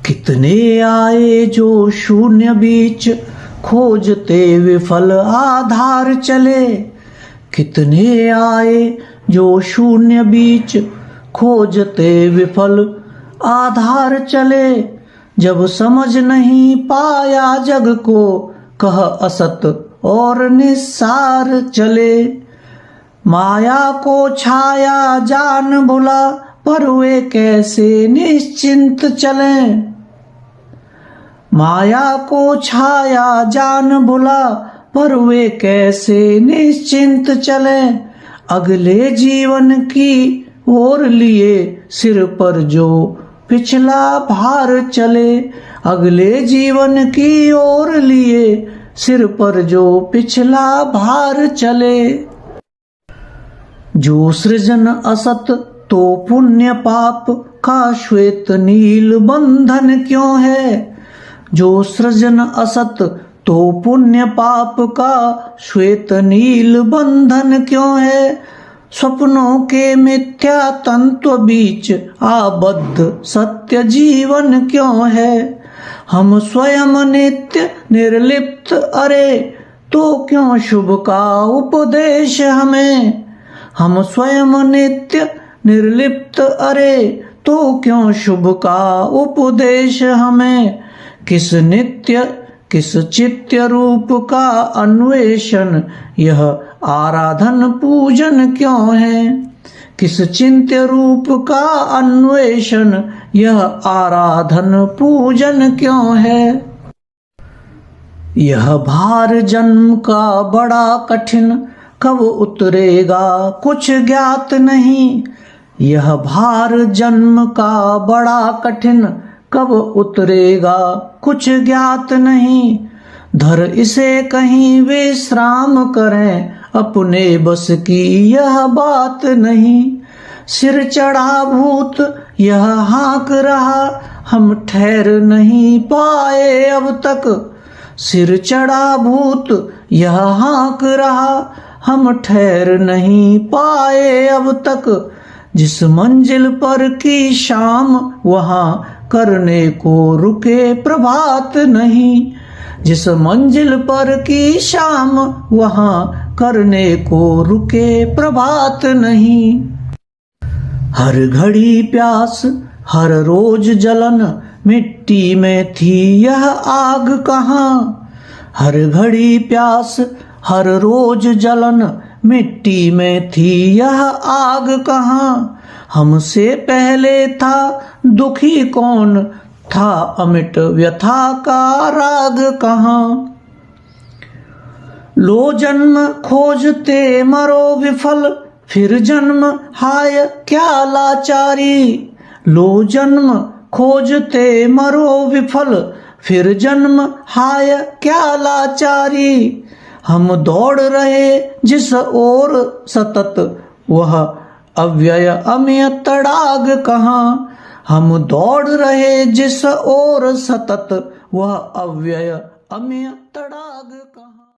कितने आए जो शून्य बीच, खोजते विफल आधार चले। कितने आए जो शून्य बीच, खोजते विफल आधार चले। जब समझ नहीं पाया जग को, कह असत और निस्सार चले। माया को छाया जान भुला, पर वे कैसे निश्चिंत चलें। माया को छाया जान भुला, पर वे कैसे निश्चिंत चलें। अगले जीवन की ओर लिए सिर पर जो पिछला भार चले। अगले जीवन की ओर लिए सिर पर जो पिछला भार चले। जो सृजन असत तो पुण्य पाप का श्वेत नील बंधन क्यों है। जो सृजन असत तो पुण्य पाप का श्वेत नील बंधन क्यों है। स्वप्नों के मिथ्या तंत्र बीच आबद्ध सत्य जीवन क्यों है। हम स्वयं नित्य निर्लिप्त, अरे तो क्यों शुभ का उपदेश हमें। हम स्वयं नित्य निर्लिप्त, अरे तो क्यों शुभ का उपदेश हमें। किस नित्य किस चित्य रूप का अन्वेषण, यह आराधन पूजन क्यों है। किस चिंत्य रूप का अन्वेषण, यह आराधन पूजन क्यों है। यह भार जन्म का बड़ा कठिन, कब उतरेगा कुछ ज्ञात नहीं। यह भार जन्म का बड़ा कठिन, कब उतरेगा कुछ ज्ञात नहीं। धर इसे कहीं विश्राम करें, अपने बस की यह बात नहीं। सिर चढ़ा भूत यह हाँक रहा, हम ठहर नहीं पाए अब तक। सिर चढ़ा भूत यह हाँक रहा, हम ठहर नहीं पाए अब तक। जिस मंजिल पर की शाम, वहां करने को रुके प्रभात नहीं। जिस मंजिल पर की शाम, वहां करने को रुके प्रभात नहीं। हर घड़ी प्यास हर रोज जलन, मिट्टी में थी यह आग कहाँ। हर घड़ी प्यास हर रोज जलन, मिट्टी में थी यह आग कहाँ। हमसे पहले था दुखी कौन, था अमिट व्यथा का राग कहाँ। लो जन्म खोजते मरो विफल, फिर जन्म हाय क्या लाचारी। लो जन्म खोजते मरो विफल, फिर जन्म हाय क्या लाचारी। हम दौड़ रहे जिस ओर सतत, वह अव्यय अम्य तड़ाग कहाँ। हम दौड़ रहे जिस ओर सतत, वह अव्यय अम्य तड़ाग